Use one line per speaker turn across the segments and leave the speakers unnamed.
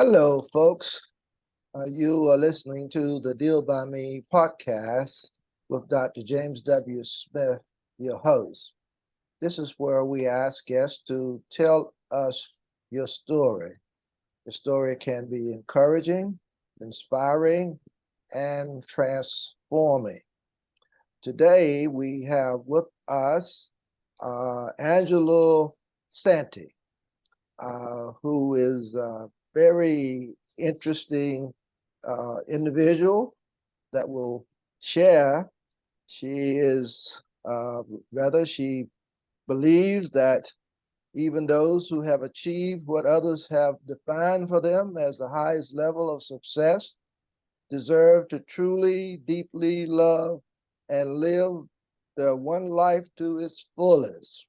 Hello, folks. You are listening to the Deal by Me podcast with Dr. James W. Smith, your host. This is where we ask guests to tell us your story. The story can be encouraging, inspiring, and transforming. Today, we have with us Angela Santi, who is very interesting individual that will share. She is, she believes that even those who have achieved what others have defined for them as the highest level of success deserve to truly, deeply love and live their one life to its fullest.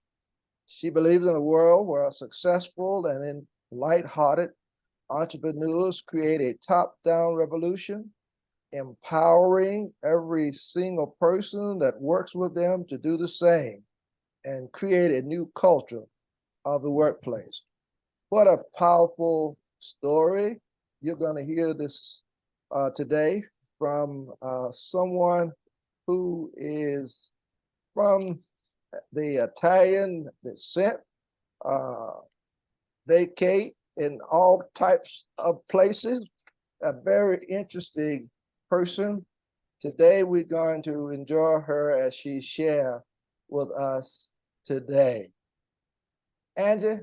She believes in a world where successful and light-hearted entrepreneurs create a top-down revolution, empowering every single person that works with them to do the same and create a new culture of the workplace. What a powerful story. You're going to hear this today from someone who is from the Italian descent, vacate in all types of places, a very interesting person. Today, we're going to enjoy her as she shares with us today. Angie,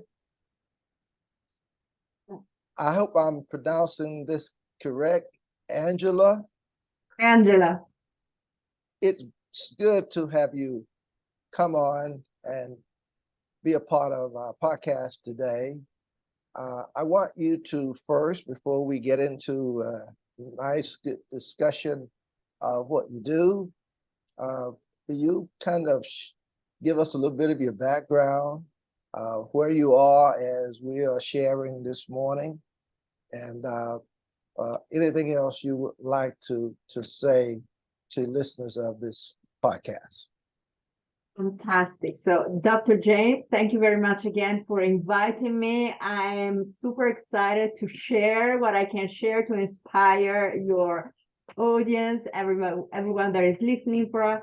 I hope I'm pronouncing this correct. Angela.
Angela.
It's good to have you come on and be a part of our podcast today. I want you to first, before we get into a nice discussion of what you do, you kind of give us a little bit of your background, where you are as we are sharing this morning, and anything else you would like to say to listeners of this podcast.
Fantastic. So, Dr. James, thank you very much again for inviting me. I am super excited to share what I can share to inspire your audience, everyone that is listening for us.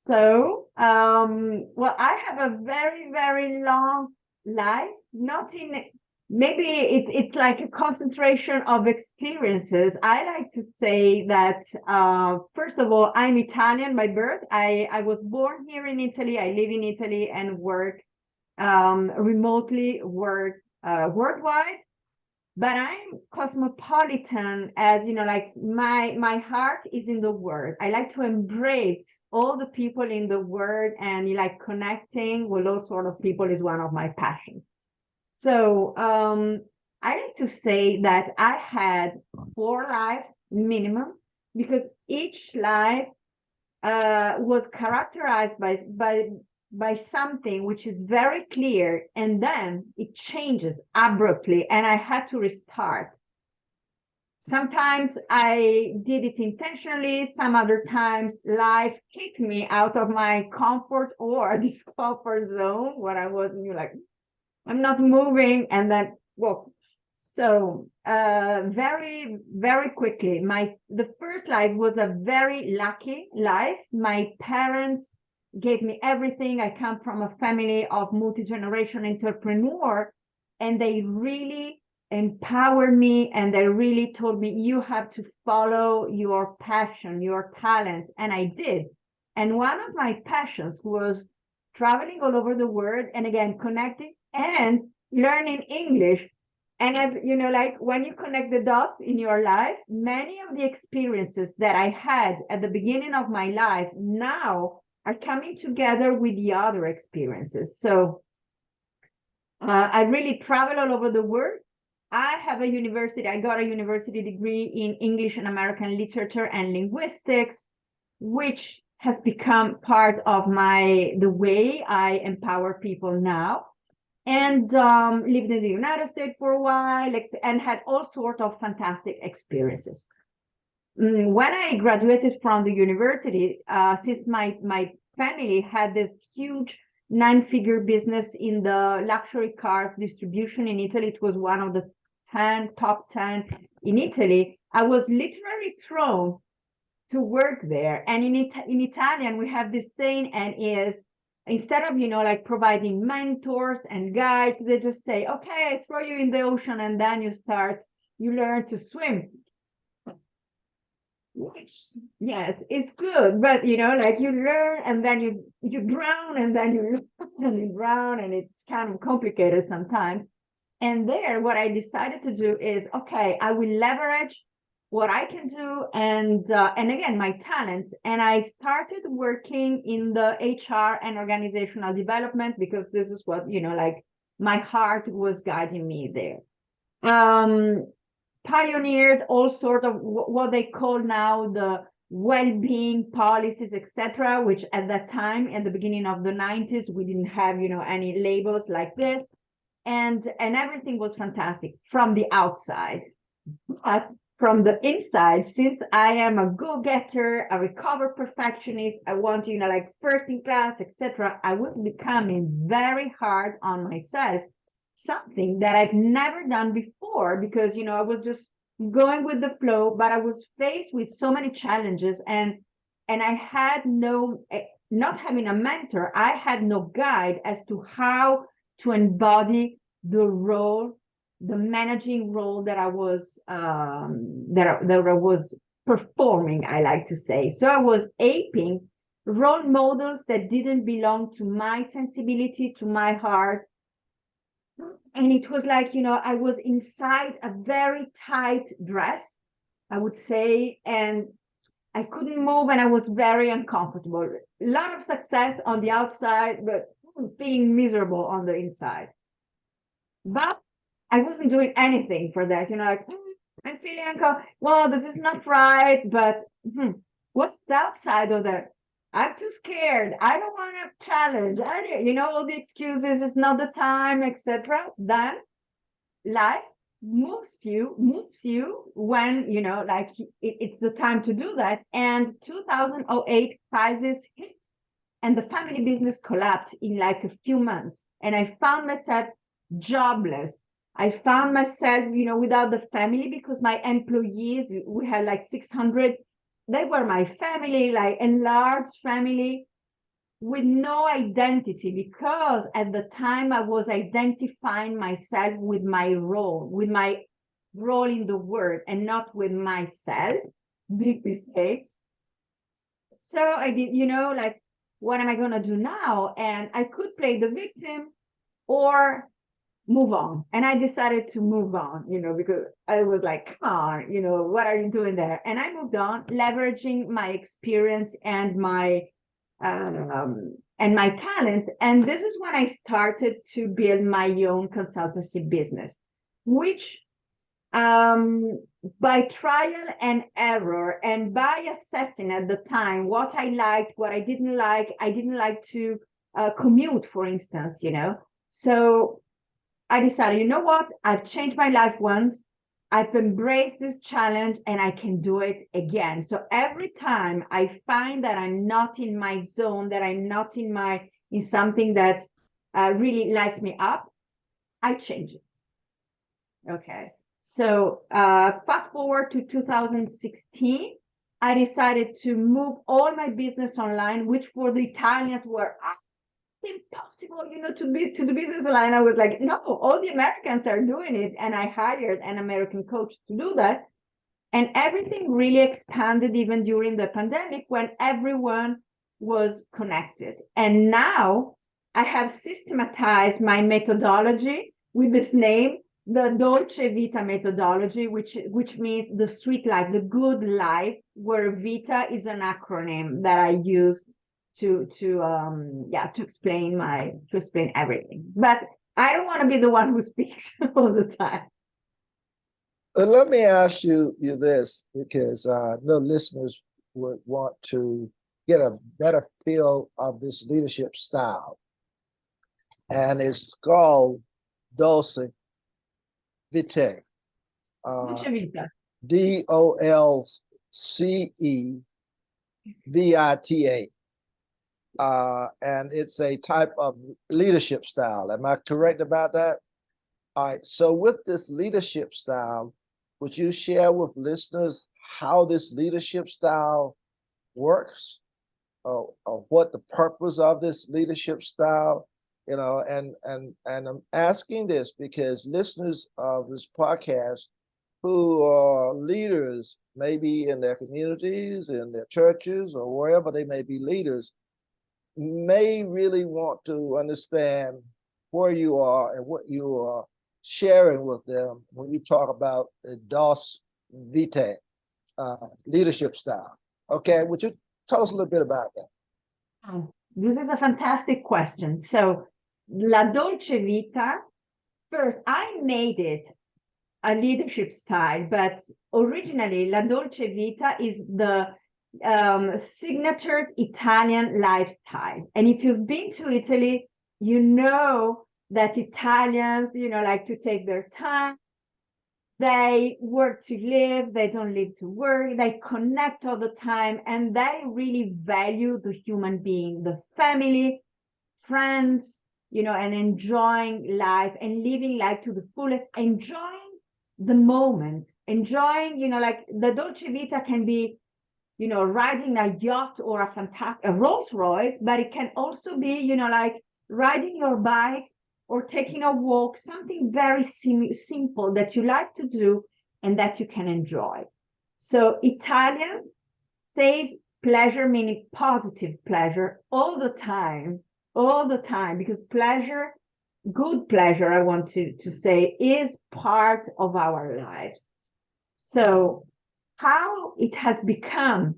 So, well, I have a very, very long life, not in maybe it's like a concentration of experiences. I like to say that, first of all, I'm Italian by birth. I was born here in Italy. I live in Italy and work remotely, work worldwide. But I'm cosmopolitan, as you know, like my heart is in the world. I like to embrace all the people in the world, and like connecting with those sort of people is one of my passions. So I like to say that I had 4 lives minimum, because each life was characterized by something which is very clear, and then it changes abruptly, and I had to restart. Sometimes I did it intentionally. Some other times life kicked me out of my comfort or discomfort zone, where I was like, I'm not moving, and then well, so very, very quickly, the first life was a very lucky life. My parents gave me everything. I come from a family of multi-generation entrepreneur, and they really empowered me, and they really told me, you have to follow your passion, your talent, and I did. And one of my passions was traveling all over the world, and again connecting and learning English. And as you know, like when you connect the dots in your life, many of the experiences that I had at the beginning of my life now are coming together with the other experiences. So I really travel all over the world. I got a university degree in English and American literature and linguistics, which has become part of the way I empower people now. And lived in the United States for a while, and had all sorts of fantastic experiences. When I graduated from the university, since my family had this huge 9-figure business in the luxury cars distribution in Italy, it was one of the top 10 in Italy, I was literally thrown to work there. And in Italian, we have this saying, and is instead of, like providing mentors and guides, they just say, okay, I throw you in the ocean and then you learn to swim. Which, yes, it's good, but like you learn and then you drown and then you learn and you drown, and it's kind of complicated sometimes. And there, what I decided to do is, okay, I will leverage what I can do and again my talents. And I started working in the HR and organizational development because this is what like my heart was guiding me there. Pioneered all sort of what they call now the well-being policies, etc., which at that time, at the beginning of the 90s, we didn't have any labels like this, and everything was fantastic from the outside. But from the inside, since I am a go-getter, a recovered perfectionist, I want like first in class, etc., I was becoming very hard on myself, something that I've never done before, because I was just going with the flow, but I was faced with so many challenges, and I had not having a mentor, I had no guide as to how to embody the managing role that I was performing, I like to say. So I was aping role models that didn't belong to my sensibility, to my heart. And it was like, I was inside a very tight dress, I would say, and I couldn't move, and I was very uncomfortable. A lot of success on the outside, but being miserable on the inside. But I wasn't doing anything for that, like, I'm feeling uncomfortable. Well, this is not right, but what's the outside of that? I'm too scared. I don't want to challenge. All the excuses, it's not the time, etc. Then life moves you when, like it's the time to do that. And 2008 crisis hit, and the family business collapsed in like a few months. And I found myself jobless. I found myself, without the family, because my employees, we had like 600, they were my family, like enlarged family, with no identity, because at the time I was identifying myself with my role in the world, and not with myself. Big mistake. So I did, like, what am I going to do now? And I could play the victim or move on. And I decided to move on, because I was like, come on, what are you doing there? And I moved on, leveraging my experience and my talents. And this is when I started to build my own consultancy business, which by trial and error, and by assessing at the time what I liked, what I didn't like to commute, for instance, So I decided, what? I've changed my life once. I've embraced this challenge and I can do it again. So every time I find that I'm not in my zone, that I'm not in something that really lights me up, I change it. Okay. So fast forward to 2016, I decided to move all my business online, which for the Italians were impossible, to do business online. I was like, no, all the Americans are doing it. And I hired an American coach to do that. And everything really expanded even during the pandemic, when everyone was connected. And now I have systematized my methodology with this name, the Dolce Vita methodology, which means the sweet life, the good life, where Vita is an acronym that I use to explain everything. But I don't want to be the one who speaks all the time.
Let me ask you this, because no listeners would want to get a better feel of this leadership style. And it's called Dolce Vita.
Dolce Vita.
DOLCEVITA. And it's a type of leadership style. Am I correct about that? All right. So with this leadership style, would you share with listeners how this leadership style works, or what the purpose of this leadership style? And I'm asking this because listeners of this podcast who are leaders, maybe in their communities, in their churches, or wherever they may be leaders, may really want to understand where you are and what you are sharing with them when you talk about the Dos Vitae leadership style. Okay, would you tell us a little bit about that?
This is a fantastic question. So, La Dolce Vita, first, I made it a leadership style, but originally La Dolce Vita is the signature Italian lifestyle. And if you've been to Italy, you know that Italians, like to take their time. They work to live, they don't live to work, they connect all the time, and they really value the human being, the family, friends, and enjoying life and living life to the fullest, enjoying the moment, enjoying, like the Dolce Vita can be, riding a yacht or a Rolls Royce, but it can also be, like riding your bike or taking a walk, something very simple that you like to do and that you can enjoy. So Italians says pleasure meaning positive pleasure all the time, because pleasure, good pleasure, I want to say, is part of our lives. So how it has become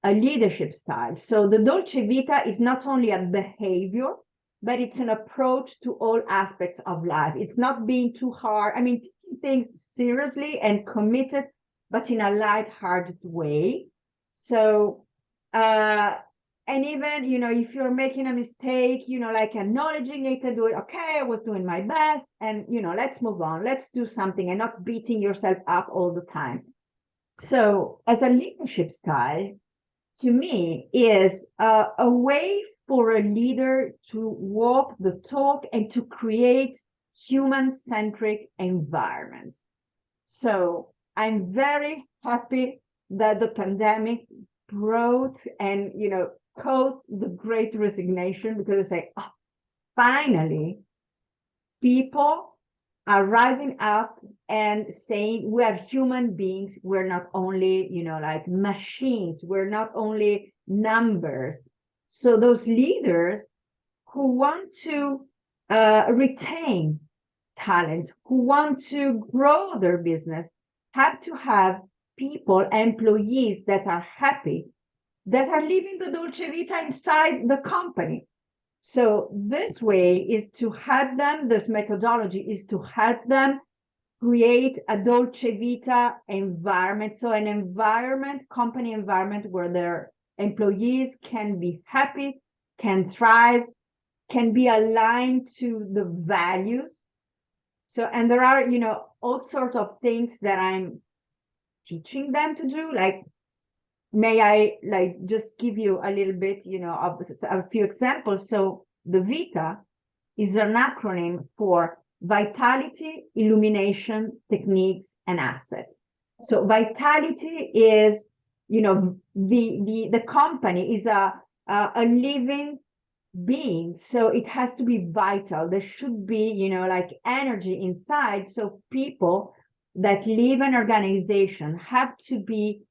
a leadership style. So the Dolce Vita is not only a behavior, but it's an approach to all aspects of life. It's not being too hard. I mean, taking things seriously and committed, but in a light-hearted way. So, and even, if you're making a mistake, like acknowledging it and doing, okay, I was doing my best, and, let's move on. Let's do something and not beating yourself up all the time. So, as a leadership style, to me, is a way for a leader to walk the talk and to create human-centric environments. So I'm very happy that the pandemic brought and, caused the great resignation, because I say, oh, finally, people are rising up and saying we are human beings. We're not only, like machines. We're not only numbers. So those leaders who want to retain talents, who want to grow their business, have to have people, employees that are happy, that are living the Dolce Vita inside the company. So this way is to help them, this methodology is to help them create a Dolce Vita environment. So an environment, company environment where their employees can be happy, can thrive, can be aligned to the values. So, and there are, all sorts of things that I'm teaching them to do, like, may I like just give you a little bit, of a few examples. So the Vita is an acronym for Vitality, Illumination, Techniques, and Assets. So vitality is, the company is a living being, so it has to be vital. There should be, like energy inside. So people that live an organization have to be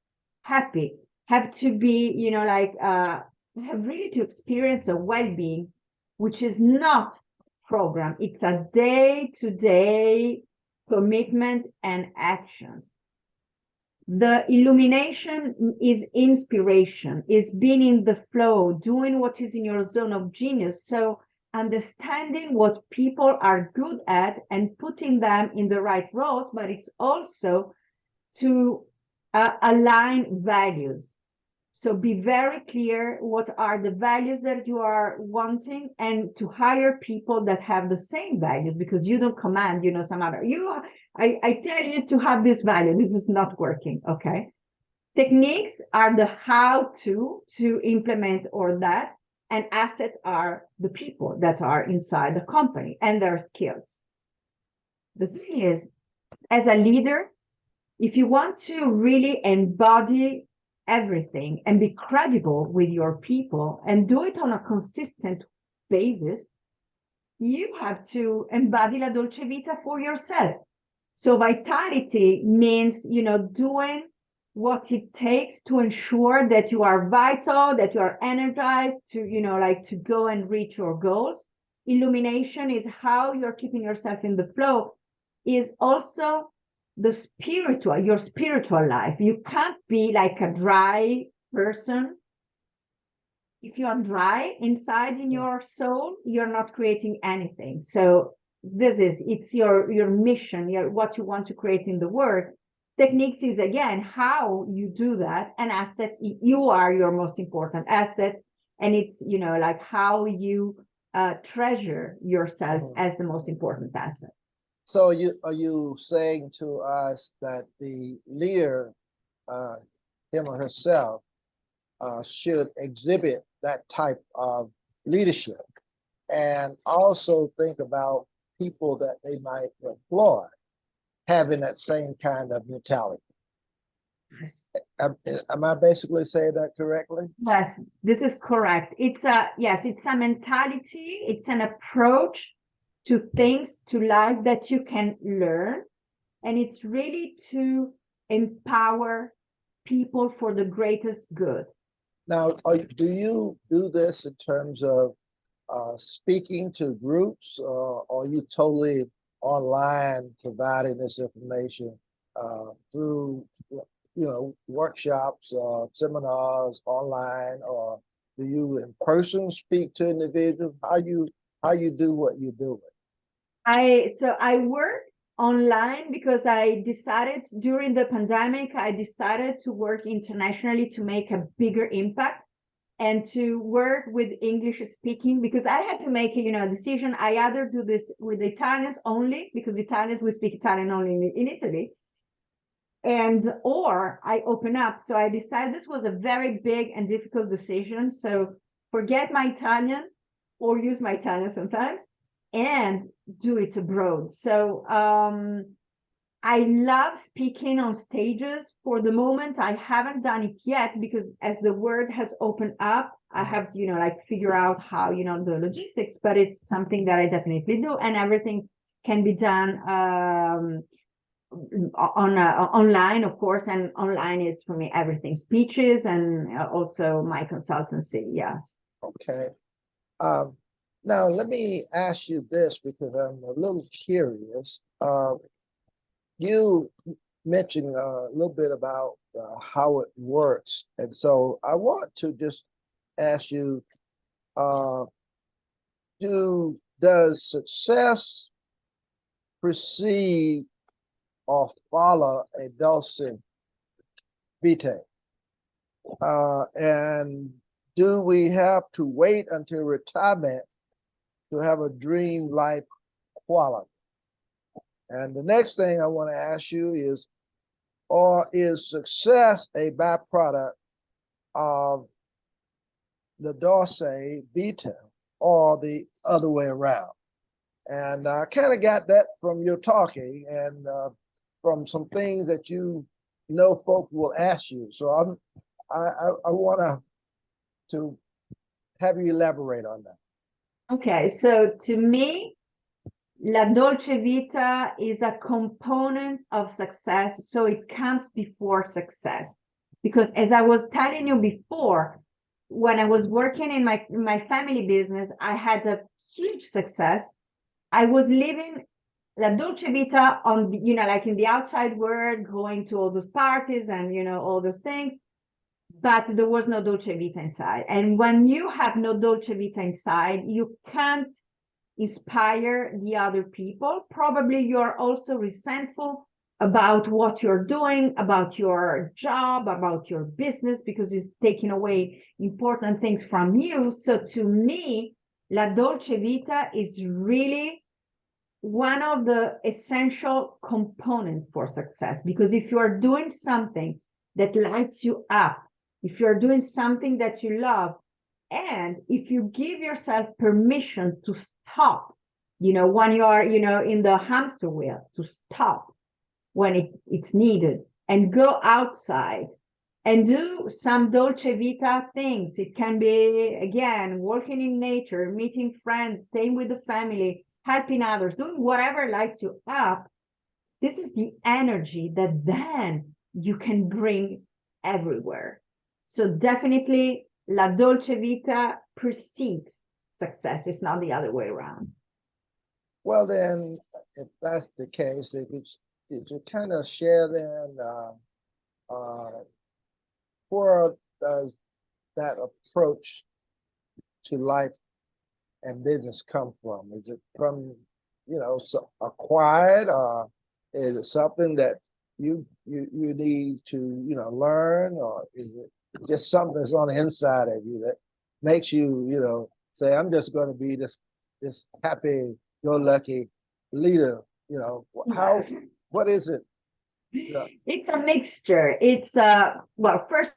happy, have to be, have really to experience a well-being, which is not program. It's a day-to-day commitment and actions. The illumination is inspiration, is being in the flow, doing what is in your zone of genius. So understanding what people are good at and putting them in the right roles, but it's also to align values. So be very clear what are the values that you are wanting, and to hire people that have the same values, because you don't command, some other, I tell you to have this value. This is not working. Okay. Techniques are the how to implement all that, and assets are the people that are inside the company and their skills. the thing is, as a leader, if you want to really embody everything and be credible with your people and do it on a consistent basis, you have to embody La Dolce Vita for yourself. So vitality means, doing what it takes to ensure that you are vital, that you are energized to, to go and reach your goals. Illumination is how you're keeping yourself in the flow, is also your spiritual life. You can't be like a dry person. If you are dry inside in your soul, you're not creating anything. So it's your mission, what you want to create in the world. Techniques is, again, how you do that. An asset, you are your most important asset, and it's like how you treasure yourself as the most important asset.
So are you saying to us that the leader, him or herself, should exhibit that type of leadership, and also think about people that they might employ having that same kind of mentality?
Yes.
Am I basically saying that correctly?
Yes, this is correct. It's a mentality, it's an approach to things, to life that you can learn. And it's really to empower people for the greatest good.
Now, do you do this in terms of speaking to groups, or are you totally online providing this information through workshops, seminars, online, or do you in person speak to individuals? How you do what you do?
I work online because I decided during the pandemic, I decided to work internationally to make a bigger impact and to work with English speaking, because I had to make a decision. I either do this with Italians only, because Italians, we speak Italian only in Italy, or I open up. So I decided this was a very big and difficult decision. So forget my Italian, or use my Italian sometimes, and do it abroad. So I love speaking on stages. For the moment, I haven't done it yet, because as the world has opened up, I have to, figure out how, the logistics, but it's something that I definitely do. And everything can be done online, of course. And online is, for me, everything, speeches and also my consultancy. Yes.
Okay. Now, let me ask you this, because I'm a little curious. You mentioned a little bit about how it works. And so I want to just ask you, does success precede or follow a Dolce Vita? And do we have to wait until retirement to have a dream life quality? And the next thing I want to ask you is, or is success a byproduct of the Dolce Vita, or the other way around? And I kind of got that from your talking, and from some things that folk will ask you. So I want to have you elaborate on that.
Okay, so to me, La Dolce Vita is a component of success, so it comes before success. Because as I was telling you before, when I was working in my family business, I had a huge success. I was living La Dolce Vita on like in the outside world, going to all those parties and all those things, but there was no Dolce Vita inside. And when you have no Dolce Vita inside, you can't inspire the other people. Probably you're also resentful about what you're doing, about your job, about your business, because it's taking away important things from you. So to me, La Dolce Vita is really one of the essential components for success, because if you are doing something that lights you up, if you're doing something that you love, and if you give yourself permission to stop when you are, in the hamster wheel, to stop when it's needed and go outside and do some Dolce Vita things. It can be, again, working in nature, meeting friends, staying with the family, helping others, doing whatever lights you up. This is the energy that then you can bring everywhere. So definitely La Dolce Vita precedes success. It's not the other way around.
Well, then, if that's the case, did you kind of share then where does that approach to life and business come from? Is it from, acquired, or is it something that you need to, learn, or is it just something that's on the inside of you that makes you, say, I'm just going to be this happy-go-lucky leader? How,
Yes.
what is it?
It's a mixture. It's well, first,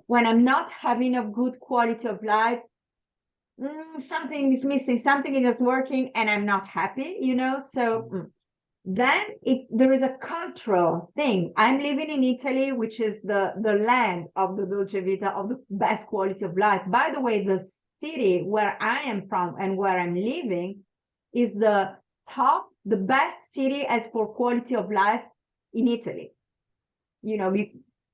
when I'm not having a good quality of life, something is missing, something is working, and I'm not happy, So then there is a cultural thing. I'm living in Italy, which is the land of the Dolce Vita, of the best quality of life. By the way, the city where I am from and where I'm living is the best city as for quality of life in Italy.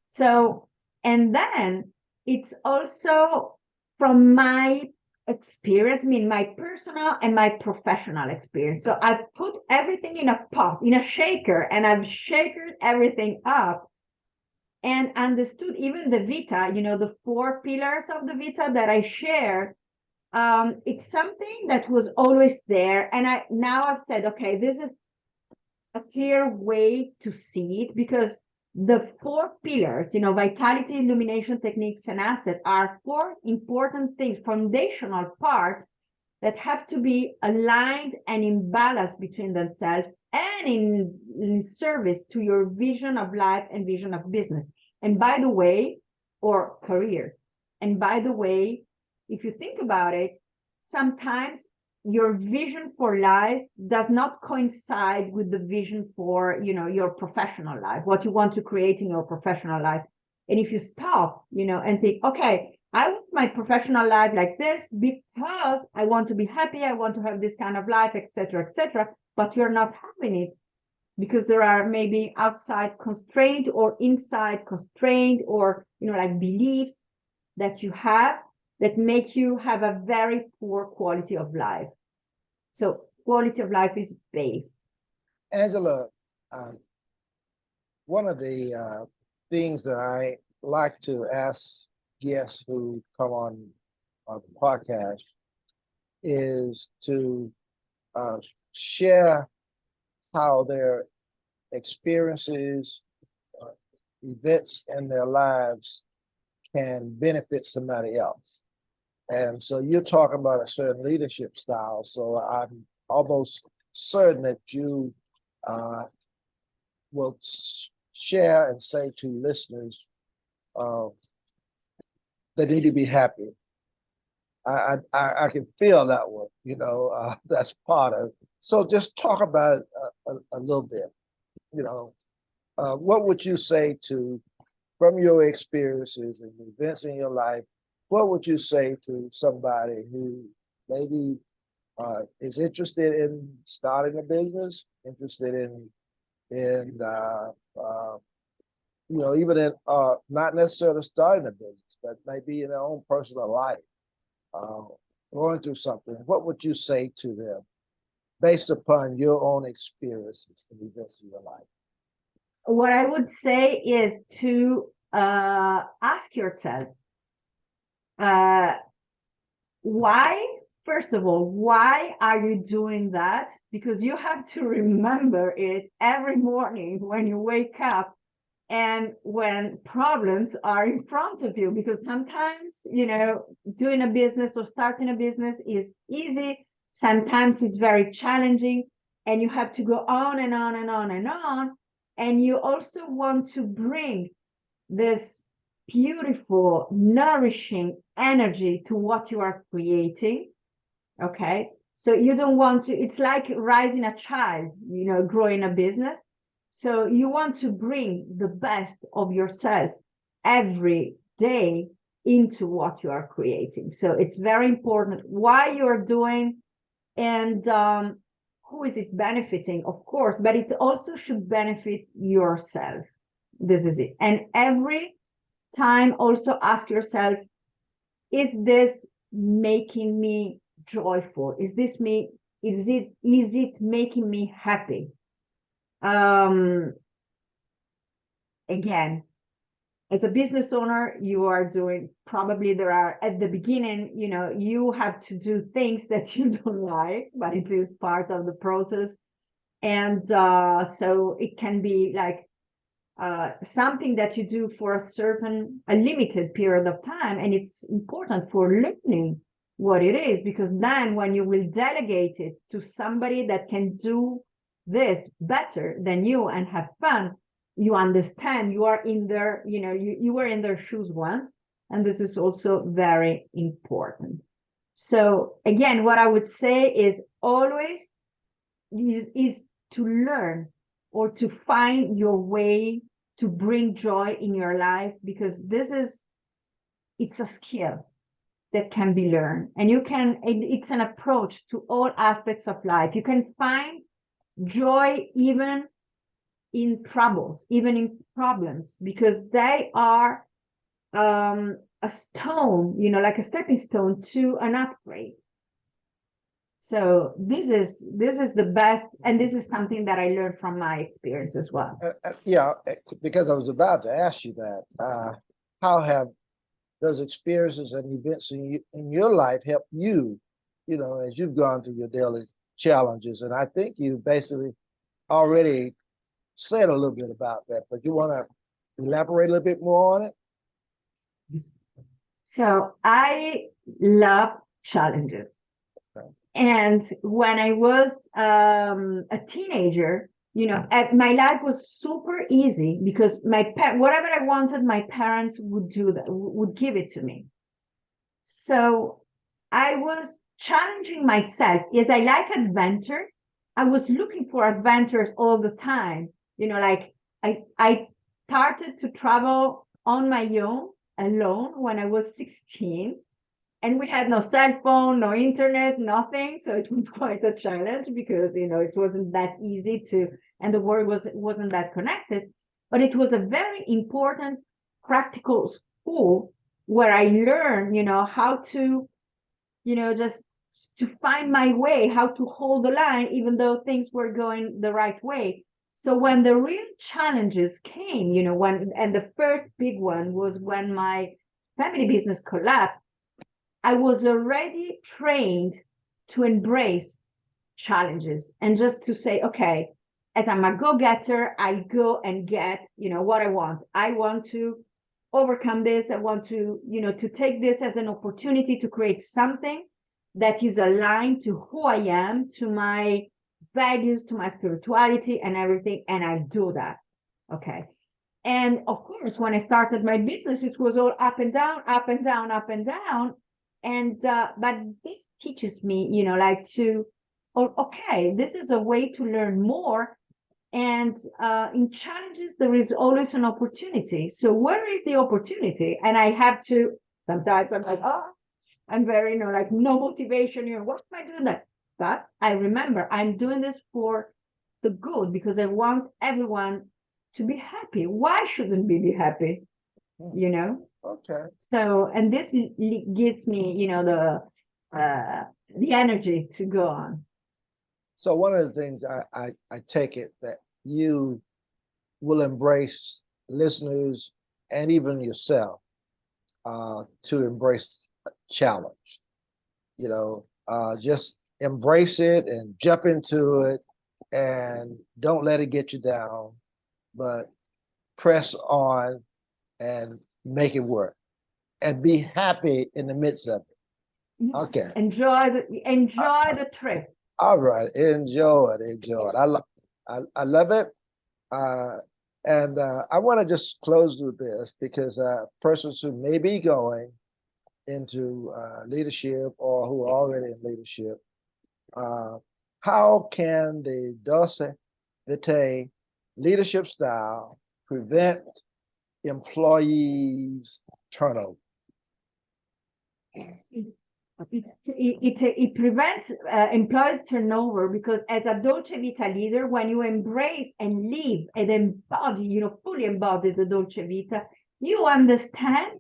So, and then it's also from my experience, I mean, my personal and my professional experience. So I put everything in a pot, in a shaker, and I've shaken everything up and understood even the Vita, the 4 pillars of the Vita that I share. It's something that was always there. And I've said, okay, this is a clear way to see it, because the 4 pillars, vitality, illumination, techniques, and asset, are 4 important things, foundational parts that have to be aligned and in balance between themselves and in service to your vision of life and vision of business. And by the way, or career. And by the way, if you think about it, sometimes your vision for life does not coincide with the vision for, your professional life, what you want to create in your professional life. And if you stop, and think, okay, I want my professional life like this because I want to be happy, I want to have this kind of life, etc., but you're not having it because there are maybe outside constraint or inside constraint, or, like beliefs that you have that make you have a very poor quality of life. So quality of life is based.
Angela, one of the things that I like to ask guests who come on the podcast is to share how their experiences, events in their lives can benefit somebody else. And so you're talking about a certain leadership style. So I'm almost certain that you will share and say to listeners they need to be happy. I can feel that one, that's part of it. So just talk about it a little bit, what would you say from your experiences and events in your life, what would you say to somebody who maybe is interested in starting a business, interested in even in not necessarily starting a business, but maybe in their own personal life, going through something? What would you say to them based upon your own experiences and events in your life?
What I would say is to ask yourself, why, first of all, why are you doing that? Because you have to remember it every morning when you wake up and when problems are in front of you. Because sometimes, doing a business or starting a business is easy. Sometimes it's very challenging, and you have to go on and on and on and on. and you also want to bring this beautiful, nourishing energy to what you are creating. Okay. So you don't want to, it's like raising a child, growing a business. So you want to bring the best of yourself every day into what you are creating. So it's very important why you're doing and who is it benefiting, of course, but it also should benefit yourself. This is it. And every time also ask yourself, is this making me joyful? Is it making me happy? Again, as a business owner, you are doing, probably there are at the beginning, you have to do things that you don't like, but it is part of the process. And so it can be like something that you do for a limited period of time. And it's important for learning what it is, because then when you will delegate it to somebody that can do this better than you and have fun, you understand you are in their, you were in their shoes once. And this is also very important. So again, what I would say is always is to learn or to find your way to bring joy in your life, because it's a skill that can be learned, and it's an approach to all aspects of life. You can find joy even in troubles, even in problems, because they are a stone, like a stepping stone to an upgrade. So this is the best, and this is something that I learned from my experience as well.
Yeah, because I was about to ask you that. How have those experiences and events in your life helped you, as you've gone through your daily challenges? And I think you basically already said a little bit about that, but you want to elaborate a little bit more on it?
So I love challenges. Okay. And when I was a teenager, my life was super easy because whatever I wanted, my parents would do that, would give it to me. So I was challenging myself. As I like adventure, I was looking for adventures all the time. Like I started to travel on my own, alone, when I was 16. And we had no cell phone, no internet, nothing. So it was quite a challenge because, it wasn't that easy and the world wasn't that connected. But it was a very important practical school where I learned, how to, just to find my way, how to hold the line, even though things were going the right way. So when the real challenges came, and the first big one was when my family business collapsed, I was already trained to embrace challenges and just to say, okay, as I'm a go-getter, I go and get, what I want. I want to overcome this. I want to, to take this as an opportunity to create something that is aligned to who I am, to my values, to my spirituality and everything. And I do that. Okay. And of course, when I started my business, it was all up and down, up and down, up and down. And but this teaches me, like okay, this is a way to learn more. And in challenges, there is always an opportunity. So where is the opportunity? And I have to, sometimes I'm like, oh, I'm very, like no motivation here. What am I doing that? But I remember I'm doing this for the good, because I want everyone to be happy. Why shouldn't we be happy?
Okay.
So, and this gives me, the energy to go on.
So one of the things I take it that you will embrace, listeners and even yourself, to embrace a challenge. Just embrace it and jump into it, and don't let it get you down, but press on and make it work, and be happy in the midst of it.
Yes.
Okay.
Enjoy the trip.
All right. Enjoy it. I love it. And I want to just close with this because persons who may be going into leadership or who are already in leadership, how can the Dolce Vita leadership style prevent employees turnover?
It prevents employees turnover because as a Dolce Vita leader, when you embrace and live and embody, fully embody the Dolce Vita, you understand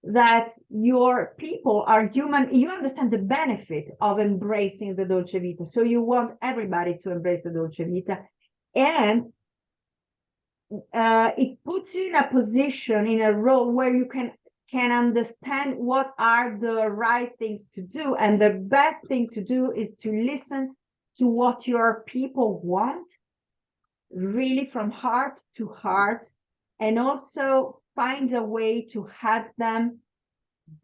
that your people are human. You understand the benefit of embracing the Dolce Vita. So you want everybody to embrace the Dolce Vita. And it puts you in a position, in a role where you can understand what are the right things to do. And the best thing to do is to listen to what your people want, really from heart to heart, and also find a way to help them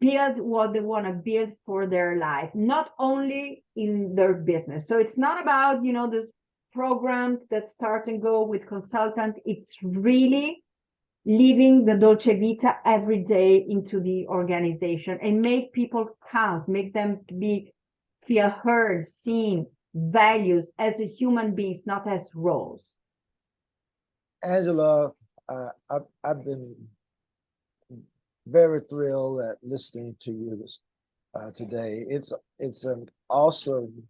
build what they want to build for their life, not only in their business. So it's not about, those programs that start and go with consultants. It's really living the Dolce Vita every day into the organization and make people count, make them feel heard, seen, values as a human beings, not as roles.
Angela, I've been very thrilled at listening to you today. It's an awesome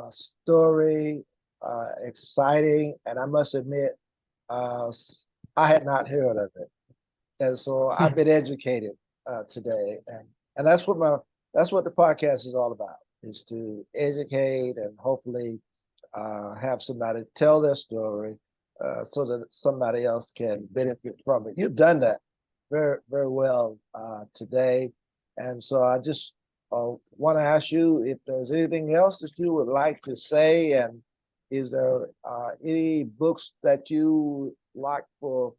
story, exciting, and I must admit, I had not heard of it, and so I've been educated today, and that's what the podcast is all about: is to educate and hopefully have somebody tell their story so that somebody else can benefit from it. You've done that very, very well today. And so I just want to ask you if there's anything else that you would like to say, and is there any books that you like to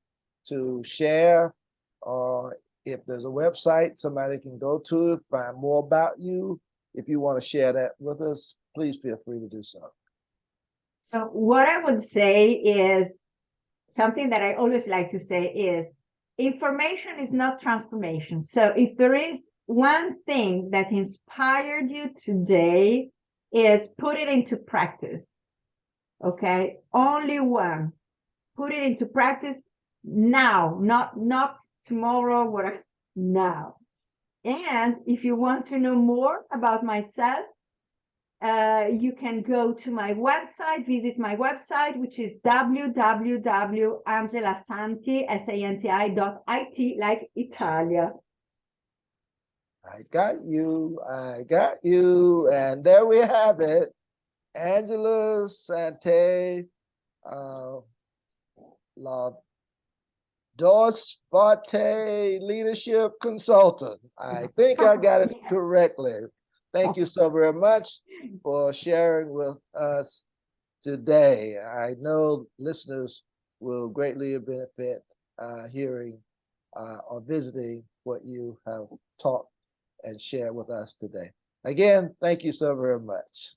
share, or if there's a website somebody can go to find more about you. If you want to share that with us, please feel free to do so.
So what I would say is something that I always like to say is information is not transformation. So if there is one thing that inspired you today, is put it into practice. Okay, only one. Put it into practice now, not tomorrow, whatever, now. And if you want to know more about myself, you can go to my website, visit my website, which is www.angelasanti.it, like Italia.
I got you, and there we have it. Angela Santi, La Dolce Leadership Consultant. I think I got it correctly. Thank you so very much for sharing with us today. I know listeners will greatly benefit hearing or visiting what you have taught and shared with us today. Again, thank you so very much.